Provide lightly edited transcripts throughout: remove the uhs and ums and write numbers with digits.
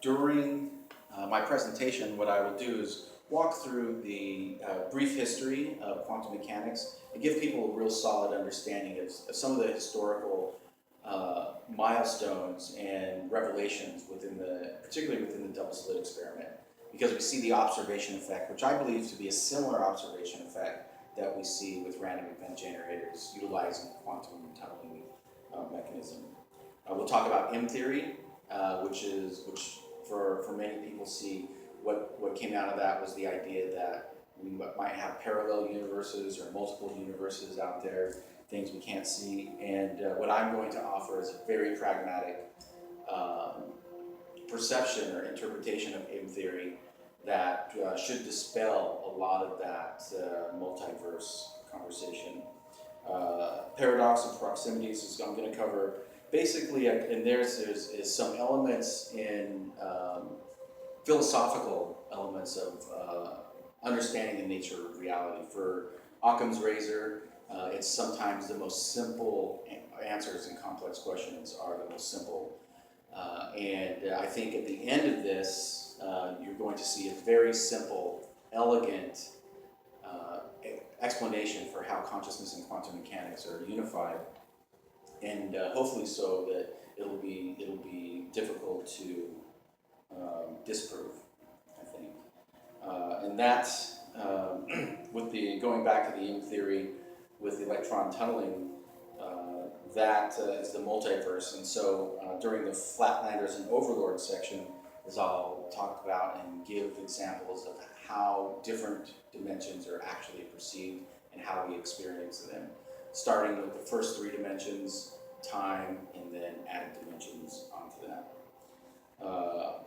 During my presentation, what I will do is walk through the brief history of quantum mechanics and give people a real solid understanding of some of the historical milestones and revelations particularly within the double slit experiment, because we see the observation effect, which I believe to be a similar observation effect that we see with random event generators utilizing the quantum tunneling mechanism. We'll talk about M theory, which for many people see what came out of that was the idea that we might have parallel universes or multiple universes out there, things we can't see. And what I'm going to offer is a very pragmatic perception or interpretation of M theory that should dispel a lot of that multiverse conversation. Paradox of proximities is I'm going to cover basically, and there's some elements in philosophical elements of understanding the nature of reality. For Occam's razor, it's sometimes the most simple answers in complex questions are the most simple. And I think at the end of this, you're going to see a very simple, elegant explanation for how consciousness and quantum mechanics are unified, and hopefully so that it'll be difficult to disprove, I think. And that's with the going back to the M theory with the electron tunneling. That is the multiverse, and so during the Flatlanders and Overlords section is I'll talk about and give examples of how different dimensions are actually perceived and how we experience them, starting with the first three dimensions, time, and then adding dimensions onto that.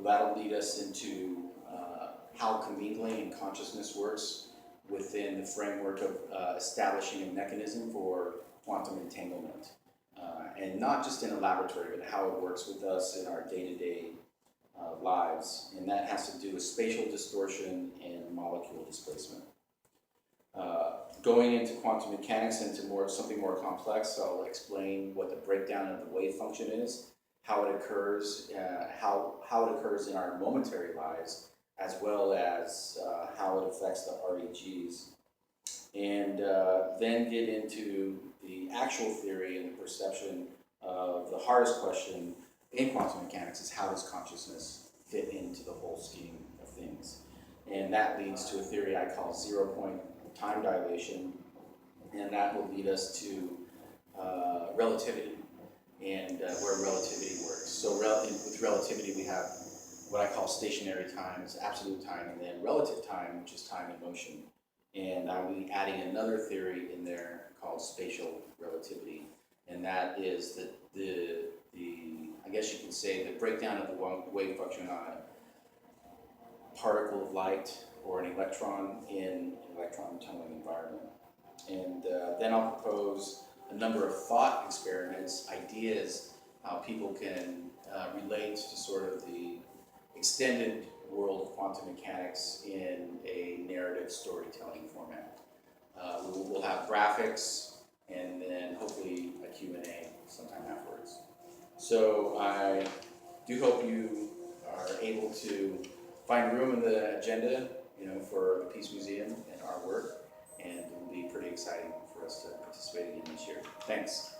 That'll lead us into how commingling and consciousness works within the framework of establishing a mechanism for quantum entanglement. And not just in a laboratory, but how it works with us in our day-to-day lives. And that has to do with spatial distortion and molecule displacement. Going into quantum mechanics, into something more complex, I'll explain what the breakdown of the wave function is, how it occurs, how it occurs in our momentary lives, as well as how it affects the REGs. And then get into the actual theory and the perception of the hardest question in quantum mechanics is how does consciousness fit into the whole scheme of things? And that leads to a theory I call zero-point time dilation, and that will lead us to relativity and where relativity works. So with relativity we have what I call stationary time, it's absolute time, and then relative time, which is time in motion. And I'll be adding another theory in there called spatial relativity, and that is the I guess you can say the breakdown of the wave function on a particle of light or an electron in an electron tunneling environment. And then I'll propose a number of thought experiments, ideas, how people can relate to sort of the extended world of quantum mechanics in a narrative storytelling format. We'll have graphics and then hopefully a Q&A sometime afterwards. So I do hope you are able to find room in the agenda, for the Peace Museum and our work, and it will be pretty exciting for us to participate again this year. Thanks.